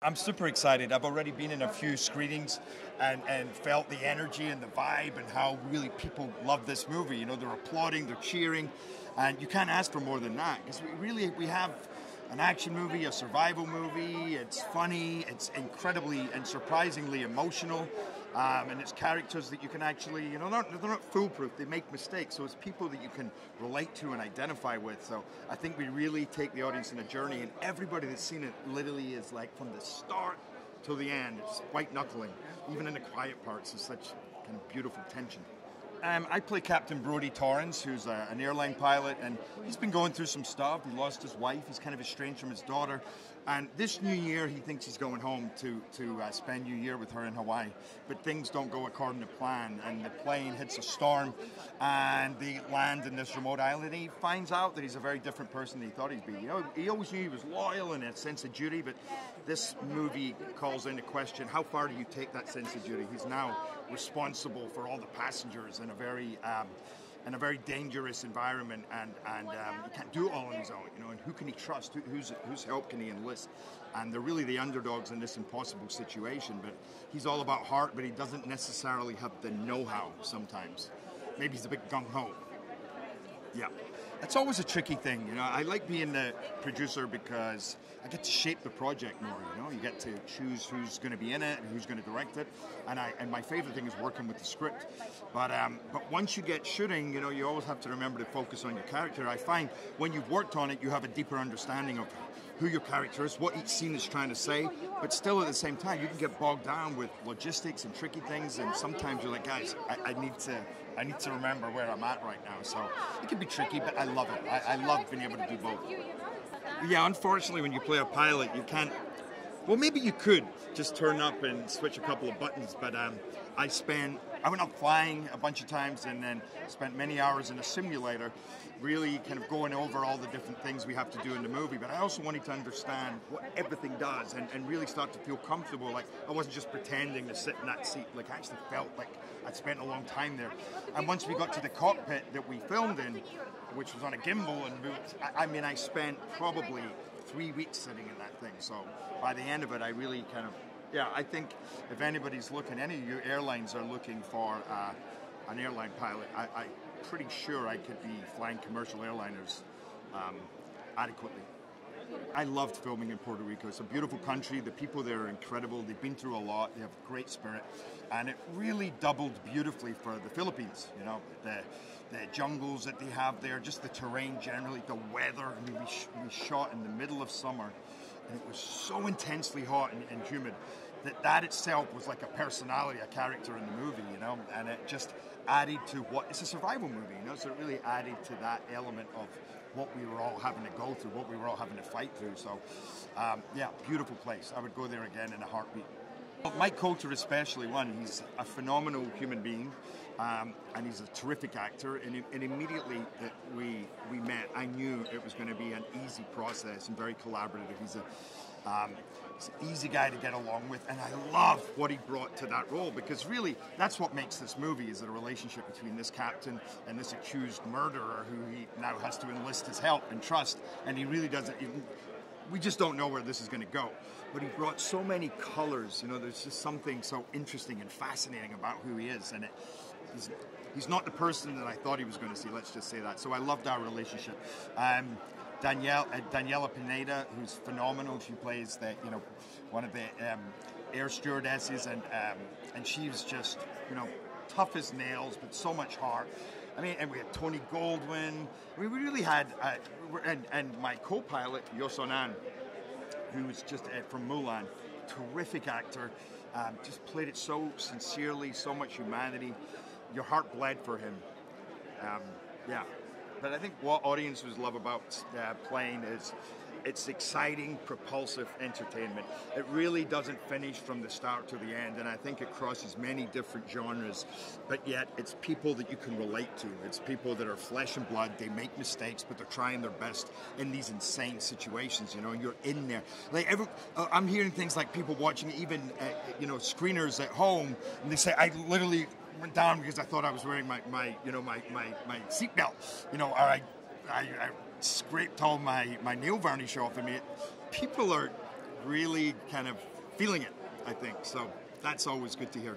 I'm super excited. I've already been in a few screenings and felt the energy and the vibe and how really people love this movie. You know, they're applauding, they're cheering, and you can't ask for more than that. Because we have an action movie, a survival movie. It's funny, it's incredibly and surprisingly emotional, and it's characters that you can actually, you know, they're not foolproof. They make mistakes, so it's people that you can relate to and identify with. So I think we really take the audience on a journey, and everybody that's seen it literally is like from the start till the end. It's white knuckling, even in the quiet parts. There's such kind of beautiful tension. I play Captain Brodie Torrance, who's an airline pilot, and he's been going through some stuff. He lost his wife. He's kind of estranged from his daughter. And this New Year, he thinks he's going home to spend New Year with her in Hawaii. But things don't go according to plan, and the plane hits a storm, and they land in this remote island. And he finds out that he's a very different person than he thought he'd be. You know, he always knew he was loyal and a sense of duty, but this movie calls into question, how far do you take that sense of duty? He's now responsible for all the passengers in a very dangerous environment, and he can't do it all on his own, you know. And who can he trust? Whose help can he enlist? And they're really the underdogs in this impossible situation. But he's all about heart, but he doesn't necessarily have the know-how sometimes. Maybe he's a bit gung-ho. Yeah, that's always a tricky thing, you know. I like being the producer because I get to shape the project more. You know, you get to choose who's going to be in it and who's going to direct it, and my favorite thing is working with the script. But once you get shooting, you know, you always have to remember to focus on your character. I find when you've worked on it, you have a deeper understanding of who your character is, what each scene is trying to say, but still at the same time, you can get bogged down with logistics and tricky things, and sometimes you're like, guys, I need to remember where I'm at right now. So it can be tricky, but I love it. I love being able to do both. Yeah, unfortunately, when you play a pilot, you can't. Well, maybe you could just turn up and switch a couple of buttons, but I went up flying a bunch of times and then spent many hours in a simulator really kind of going over all the different things we have to do in the movie. But I also wanted to understand what everything does and really start to feel comfortable. Like I wasn't just pretending to sit in that seat. Like I actually felt like I'd spent a long time there. And once we got to the cockpit that we filmed in, which was on a gimbal, and I spent probably 3 weeks sitting in that thing. So by the end of it, I really kind of, yeah, I think if anybody's looking, any of you airlines are looking for an airline pilot, I'm pretty sure I could be flying commercial airliners adequately. I loved filming in Puerto Rico. It's a beautiful country. The people there are incredible. They've been through a lot. They have great spirit. And it really doubled beautifully for the Philippines. You know, the jungles that they have there, just the terrain generally, the weather. I mean, we shot in the middle of summer, and it was so intensely hot and humid that itself was like a personality, a character in the movie, you know, and it just added to it's a survival movie, you know, so it really added to that element of what we were all having to go through, what we were all having to fight through. So, yeah, beautiful place. I would go there again in a heartbeat. Mike Colter especially, he's a phenomenal human being, and he's a terrific actor, and immediately that we met, I knew it was going to be an easy process and very collaborative. He's an easy guy to get along with, and I love what he brought to that role, because really that's what makes this movie, is a relationship between this captain and this accused murderer who he now has to enlist his help and trust, and he really doesn't. We just don't know where this is going to go. But he brought so many colors, you know, there's just something so interesting and fascinating about who he is, and he's not the person that I thought he was going to see, let's just say that. So I loved our relationship. Daniela Pineda, who's phenomenal. She plays one of the air stewardesses, and she's just, you know, tough as nails, but so much heart. I mean, and we had Tony Goldwyn. We really had, and my co-pilot Yosonan, who was just from Mulan, terrific actor, just played it so sincerely, so much humanity. Your heart bled for him. Yeah. But I think what audiences love about playing is it's exciting, propulsive entertainment. It really doesn't finish from the start to the end, and I think it crosses many different genres, but yet it's people that you can relate to. It's people that are flesh and blood. They make mistakes, but they're trying their best in these insane situations, you know, and you're in there. Like I'm hearing things like people watching even, screeners at home, and they say, I literally went down because I thought I was wearing my seatbelt, you know, or I scraped all my nail varnish off. I mean, people are really kind of feeling it, I think. So that's always good to hear.